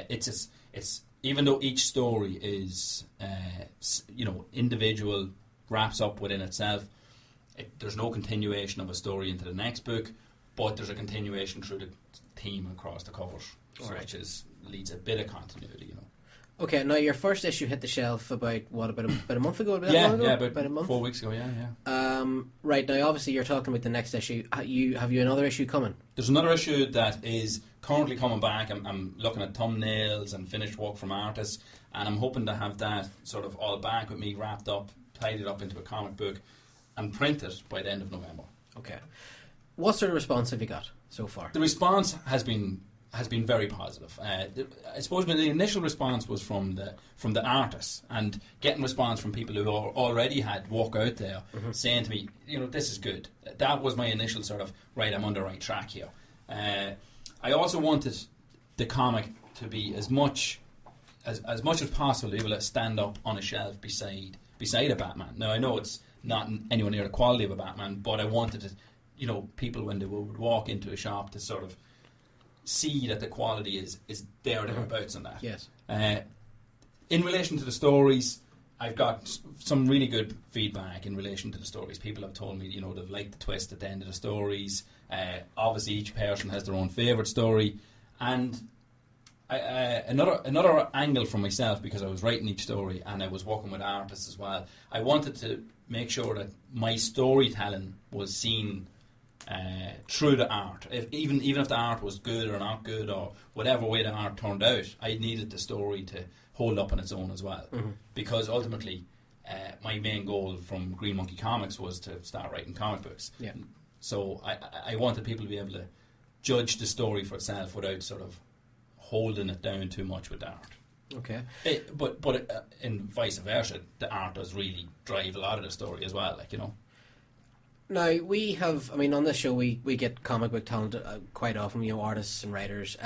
It's even though each story is individual, wraps up within itself. There's no continuation of a story into the next book, but there's a continuation through the theme across the covers, which leads a bit of continuity. Okay, now your first issue hit the shelf about a month ago? About a month? 4 weeks ago, yeah. Right, now obviously you're talking about the next issue. Have you another issue coming? There's another issue that is currently coming back. I'm looking at thumbnails and finished work from artists, and I'm hoping to have that sort of all back with me, wrapped up, tidied up into a comic book, and printed by the end of November. Okay. What sort of response have you got so far? The response has been very positive. I suppose the initial response was from the artists, and getting response from people who already had work out there saying to me, this is good. That was my initial sort of, right, I'm on the right track here. I also wanted the comic to be as much as possible able to stand up on a shelf beside a Batman. Now I know it's not anywhere near the quality of a Batman, but I wanted it, people when they would walk into a shop to sort of see that the quality is there or thereabouts on that. Yes. In relation to the stories, I've got some really good feedback in relation to the stories. People have told me, they've liked the twist at the end of the stories. Obviously, each person has their own favourite story, and another angle from myself, because I was writing each story and I was working with artists as well. I wanted to make sure that my storytelling was seen through the art. Even if the art was good or not good or whatever way the art turned out, I needed the story to hold up on its own as well. Because ultimately, my main goal from Green Monkey Comics was to start writing comic books. Yeah. So I wanted people to be able to judge the story for itself without sort of holding it down too much with the art. Okay. But in vice versa, the art does really drive a lot of the story as well, Now, we have, on this show we get comic book talent quite often, artists and writers,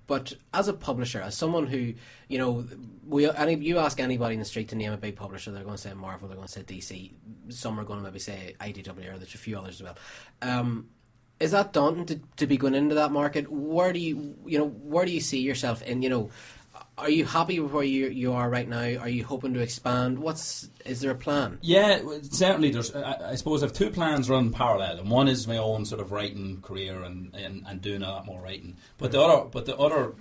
but as a publisher, as someone who, you ask anybody in the street to name a big publisher, they're going to say Marvel, they're going to say DC, some are going to maybe say IDW, or there's a few others as well. Is that daunting to be going into that market? Where do you see yourself in, are you happy with where you are right now? Are you hoping to expand? Is there a plan? Yeah, certainly. There's. I suppose I have two plans running parallel, and one is my own sort of writing career and doing a lot more writing. But the other,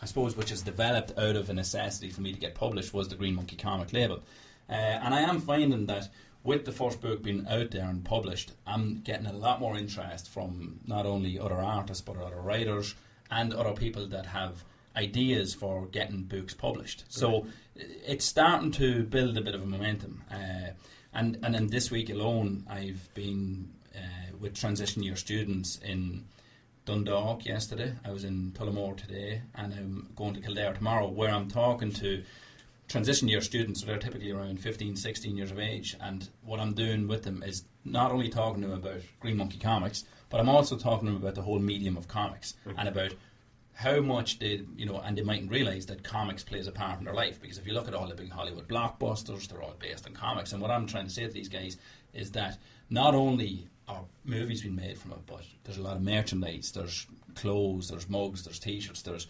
I suppose, which has developed out of a necessity for me to get published, was the Green Monkey comic label, and I am finding that with the first book being out there and published, I'm getting a lot more interest from not only other artists but other writers and other people that have ideas for getting books published. So it's starting to build a bit of a momentum. And in this week alone, I've been with transition year students in Dundalk yesterday. I was in Tullamore today, and I'm going to Kildare tomorrow, where I'm talking to transition year students. So they're typically around 15, 16 years of age, and what I'm doing with them is not only talking to them about Green Monkey Comics, but I'm also talking to them about the whole medium of comics and about how much and they mightn't realise that comics plays a part in their life, because if you look at all the big Hollywood blockbusters, they're all based on comics. And what I'm trying to say to these guys is that not only are movies being made from it, but there's a lot of merchandise, there's clothes, there's mugs, there's t-shirts, there's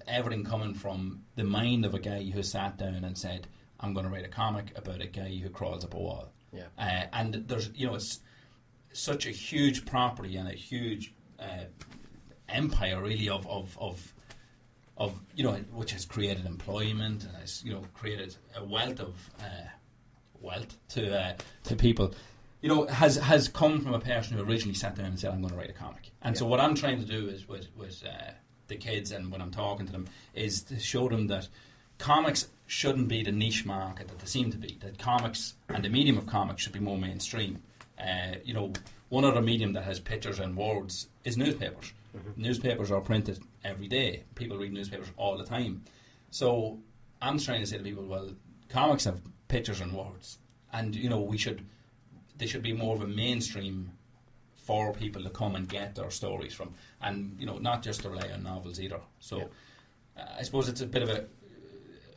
everything coming from the mind of a guy who sat down and said, I'm going to write a comic about a guy who crawls up a wall. Yeah. And there's, it's such a huge property and a huge empire really of which has created employment and has created a wealth to people, has come from a person who originally sat down and said, I'm going to write a comic. And so what I'm trying to do is with the kids, and when I'm talking to them, is to show them that comics shouldn't be the niche market that they seem to be, that comics and the medium of comics should be more mainstream. One other medium that has pictures and words is newspapers. Newspapers are printed every day. People read newspapers all the time. So I'm trying to say to people, well, comics have pictures and words, and they should be more of a mainstream for people to come and get their stories from, and not just to rely on novels either. So I suppose it's a bit of a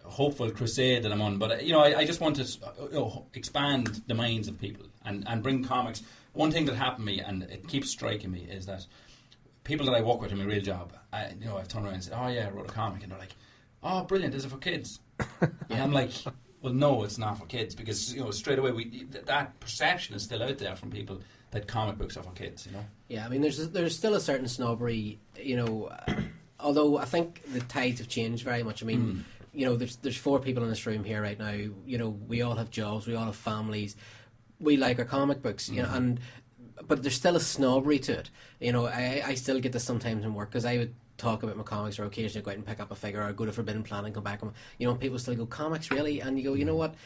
hopeful crusade that I'm on, but I just want to expand the minds of people and bring comics. One thing that happened to me, and it keeps striking me, is that people that I work with in my real job, I've turned around and said, oh yeah, I wrote a comic, and they're like, "Oh, brilliant! Is it for kids?" And I'm like, "Well, no, it's not for kids," because straight away that perception is still out there from people that comic books are for kids. Yeah, I mean, there's still a certain snobbery, although I think the tides have changed very much. I mean, there's 4 people in this room here right now. We all have jobs, we all have families. We like our comic books, but there's still a snobbery to it. I still get this sometimes in work because I would talk about my comics or occasionally go out and pick up a figure or go to Forbidden Planet and come back and people still go, "Comics, really?" And you go, "You know what?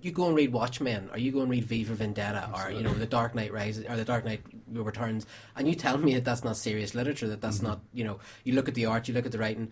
You go and read Watchmen, or you go and read V for Vendetta, Absolutely. Or The Dark Knight Rises, or The Dark Knight Returns, and you tell me that's not serious literature, that's not, you look at the art, you look at the writing,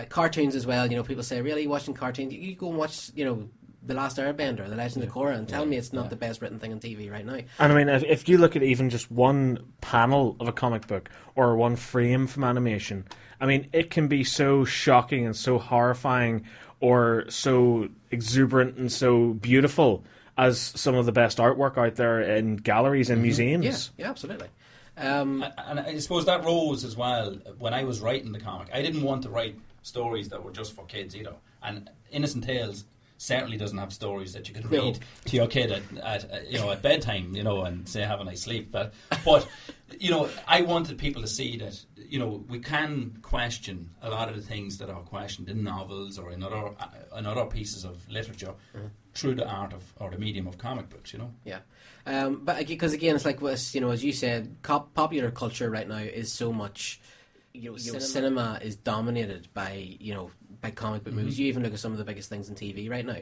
cartoons as well. People say, really, watching cartoons? You go and watch, The Last Airbender, The Legend of Korra, and tell me it's not the best written thing on TV right now." And I mean, if you look at even just one panel of a comic book or one frame from animation, I mean, it can be so shocking and so horrifying or so exuberant and so beautiful as some of the best artwork out there in galleries and museums. Yeah, absolutely. And I suppose that rose as well when I was writing the comic. I didn't want to write stories that were just for kids either. And Innocent Tales certainly doesn't have stories that you can read to your kid at bedtime, and say have a nice sleep. But I wanted people to see that we can question a lot of the things that are questioned in novels or in other pieces of literature through the art of or the medium of comic books. Yeah, but because again, it's like as you said, popular culture right now is so much. Cinema is dominated by comic book movies. You even look at some of the biggest things on TV right now.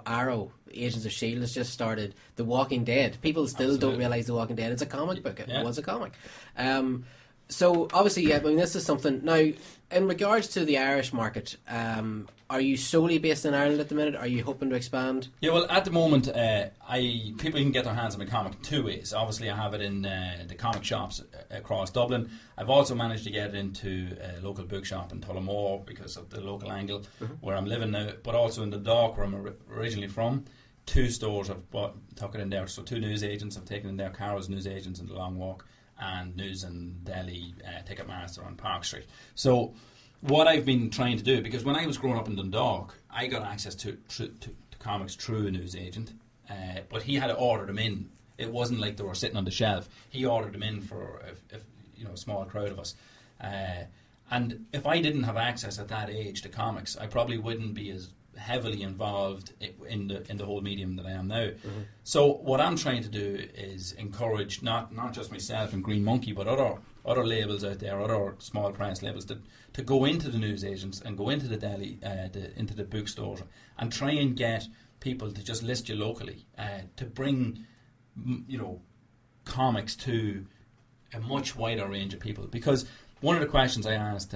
Arrow, Agents of S.H.I.E.L.D. has just started. The Walking Dead. People still don't realise The Walking Dead is a comic book. It was a comic. So obviously, I mean, this is something. Now, in regards to the Irish market, are you solely based in Ireland at the minute? Are you hoping to expand? Yeah, well, at the moment, people can get their hands on my comic 2 ways. Obviously, I have it in the comic shops across Dublin. I've also managed to get it into a local bookshop in Tullamore because of the local angle where I'm living now, but also in the Dock where I'm originally from. 2 stores have took it in there. So 2 newsagents have taken in there, Carol's Newsagents in the Long Walk and News and Delhi Ticketmaster on Park Street. So what I've been trying to do, because when I was growing up in Dundalk, I got access to comics through a newsagent, but he had to order them in. It wasn't like they were sitting on the shelf. He ordered them in for a small crowd of us. And if I didn't have access at that age to comics, I probably wouldn't be as heavily involved in the whole medium that I am now. So what I'm trying to do is encourage not just myself and Green Monkey, but other labels out there, other small press labels to go into the newsagents and go into the deli, into the bookstores and try and get people to just list you locally, to bring comics to a much wider range of people. Because one of the questions I asked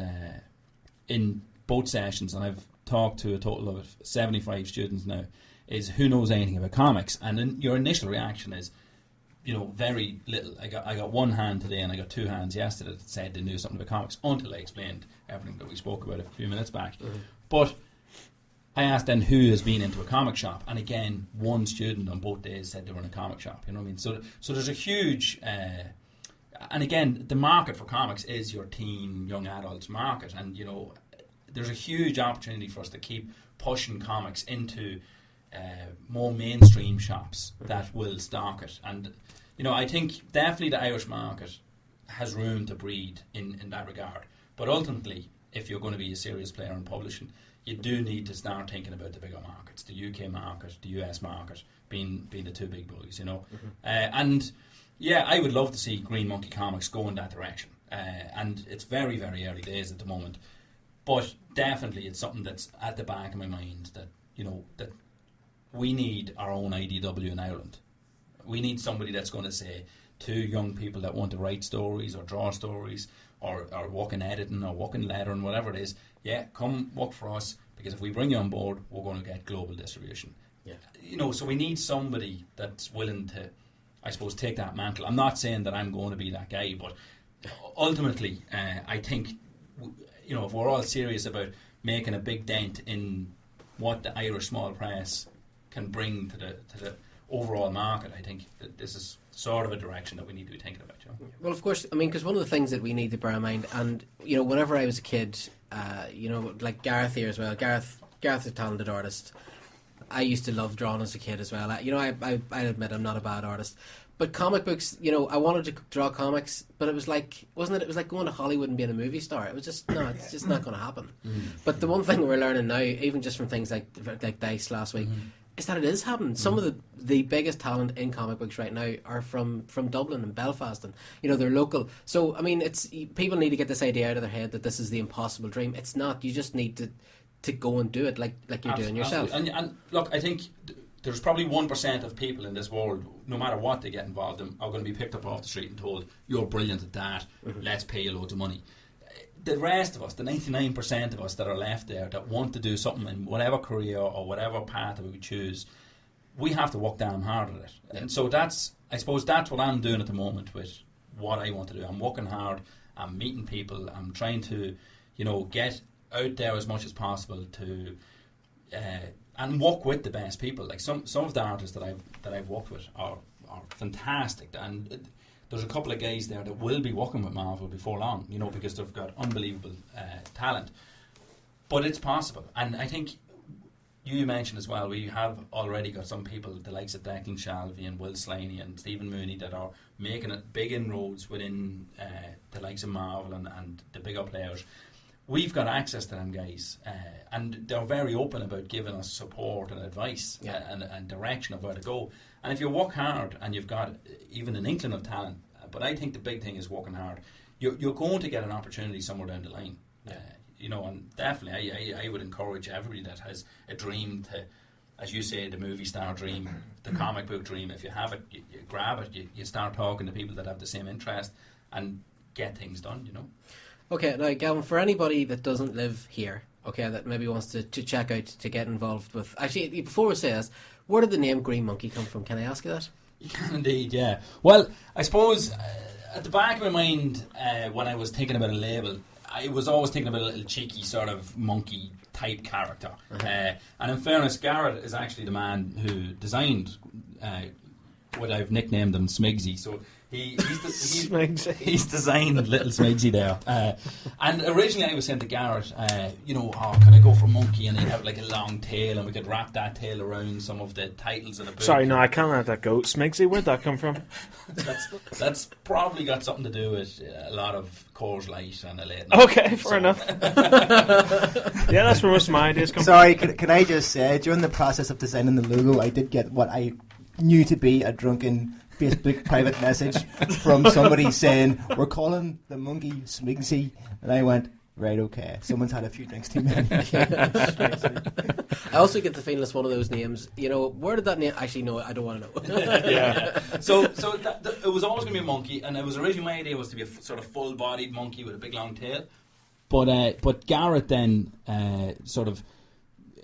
in both sessions, and I've talked to a total of 75 students now, is who knows anything about comics? And then your initial reaction is, very little. I got 1 hand today and I got 2 hands yesterday that said they knew something about comics until I explained everything that we spoke about a few minutes back. But I asked then who has been into a comic shop, and again, 1 student on both days said they were in a comic shop. You know what I mean? So there's a huge, and again, the market for comics is your teen, young adults market, and there's a huge opportunity for us to keep pushing comics into more mainstream shops that will stock it. And I think definitely the Irish market has room to breed in that regard. But ultimately, if you're going to be a serious player in publishing, you do need to start thinking about the bigger markets, the UK market, the US market, being the 2 big bullies, and yeah, I would love to see Green Monkey Comics go in that direction. And it's very, very early days at the moment. But definitely it's something that's at the back of my mind that, that we need our own IDW in Ireland. We need somebody that's going to say to young people that want to write stories or draw stories or work in editing or work in lettering, whatever it is, come work for us, because if we bring you on board, we're going to get global distribution. Yeah. So we need somebody that's willing to, I suppose, take that mantle. I'm not saying that I'm going to be that guy, but ultimately, I think, if we're all serious about making a big dent in what the Irish small press can bring to the overall market, I think that this is sort of a direction that we need to be thinking about. Well, of course, I mean, because one of the things that we need to bear in mind, and whenever I was a kid, like Gareth here as well. Gareth's a talented artist. I used to love drawing as a kid as well. I admit I'm not a bad artist. But comic books, I wanted to draw comics, but it was like, wasn't it? It was like going to Hollywood and being a movie star. It was just, no, it's just not going to happen. But the one thing we're learning now, even just from things like Dice last week, is that it is happening. Some of the biggest talent in comic books right now are from Dublin and Belfast, and they're local. So I mean, people need to get this idea out of their head that this is the impossible dream. It's not. You just need to go and do it like you're doing yourself. And look, I think there's probably 1% of people in this world, no matter what they get involved in, are going to be picked up off the street and told, "You're brilliant at that. Let's pay you loads of money." The rest of us, the 99% of us that are left there that want to do something in whatever career or whatever path that we choose, we have to work damn hard at it. And so I suppose that's what I'm doing at the moment with what I want to do. I'm working hard, I'm meeting people, I'm trying to, get out there as much as possible to and work with the best people. Like some of the artists that I've worked with are fantastic, and there's a couple of guys there that will be working with Marvel before long, because they've got unbelievable talent. But it's possible. And I think you mentioned as well, we have already got some people, the likes of Declan Shalvey and Will Slaney and Stephen Mooney, that are making it big inroads within the likes of Marvel and the bigger players. We've got access to them guys, and they're very open about giving us support and advice and direction of where to go. And if you work hard and you've got even an inkling of talent, but I think the big thing is working hard, you're going to get an opportunity somewhere down the line. And definitely I would encourage everybody that has a dream to, as you say, the movie star dream, the comic book dream. If you have it, you grab it, you start talking to people that have the same interest and get things done, Okay, now Gavin, for anybody that doesn't live here, that maybe wants to check out, to get involved with... Actually, before we say this, where did the name Green Monkey come from? Can I ask you that? You can indeed, yeah. Well, I suppose at the back of my mind, when I was thinking about a label, I was always thinking about a little cheeky sort of monkey type character. And in fairness, Garrett is actually the man who designed what I've nicknamed him Smigsy. So he's designed little Smigsy there. And originally I was saying to Garrett, can I go for monkey? And he'd have like a long tail, and we could wrap that tail around some of the titles in a book. Sorry, no, I can't let that go. Smigsy, where'd that come from? That's probably got something to do with a lot of Coors Light and a late night. Okay, fair enough. Yeah, that's where most of my ideas come from. Sorry, can I just say, during the process of designing the logo, I did get what I knew to be a drunken Facebook private message from somebody saying, "We're calling the monkey Smigsy," and I went, right, okay, someone's had a few drinks too many. I also get the feeling it's one of those names, where did that name... Actually, no, I don't want to know. Yeah. So it was always going to be a monkey, and it was originally, my idea was to be a sort of full-bodied monkey with a big long tail, but Garrett then sort of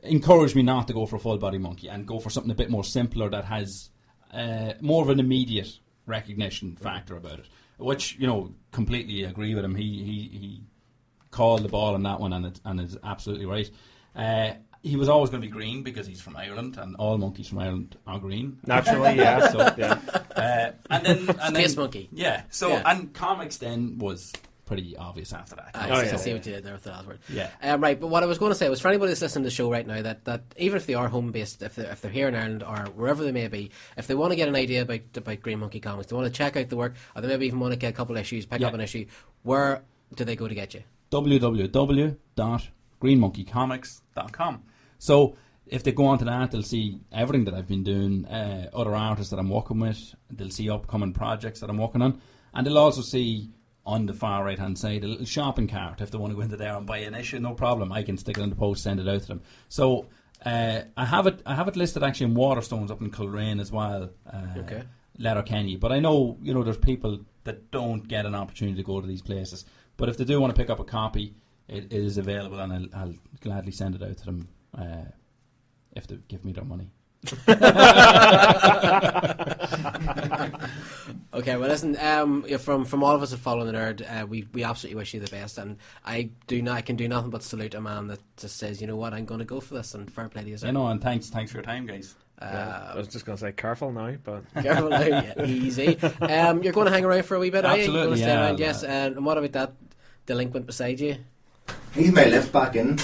encouraged me not to go for a full-body monkey and go for something a bit more simpler that has more of an immediate recognition factor about it, which, completely agree with him. He called the ball on that one, and is absolutely right. He was always going to be green because he's from Ireland, and all monkeys from Ireland are green. Naturally, yeah. So, yeah. And then Space Monkey. Yeah. So and comics then was pretty obvious after that. I see what you did there with the last word. Yeah. Right, but what I was going to say was, for anybody that's listening to the show right now, that even if they are home based, if they're here in Ireland or wherever they may be, if they want to get an idea about Green Monkey Comics, they want to check out the work, or they maybe even want to get a couple issues, pick up an issue, where do they go to get you? www.greenmonkeycomics.com. So if they go onto that, they'll see everything that I've been doing, other artists that I'm working with, they'll see upcoming projects that I'm working on, and they'll also see on the far right hand side a little shopping cart. If they want to go into there and buy an issue, no problem, I can stick it in the post, send it out to them. So I have it listed actually in Waterstones up in Coleraine as well, Letterkenny. But I know there's people that don't get an opportunity to go to these places, but if they do want to pick up a copy, it is available, and I'll gladly send it out to them if they give me their money. Okay, well listen, from all of us that follow the nerd, we absolutely wish you the best, and I can do nothing but salute a man that just says, you know what, I'm going to go for this, and fair play to you, sir. And thanks for your time, guys. I was just going to say careful now, but careful now, yeah, easy. You're going to hang around for a wee bit, absolutely, are you? You're going to stay around, yes. And what about that delinquent beside you? He's my lift back in.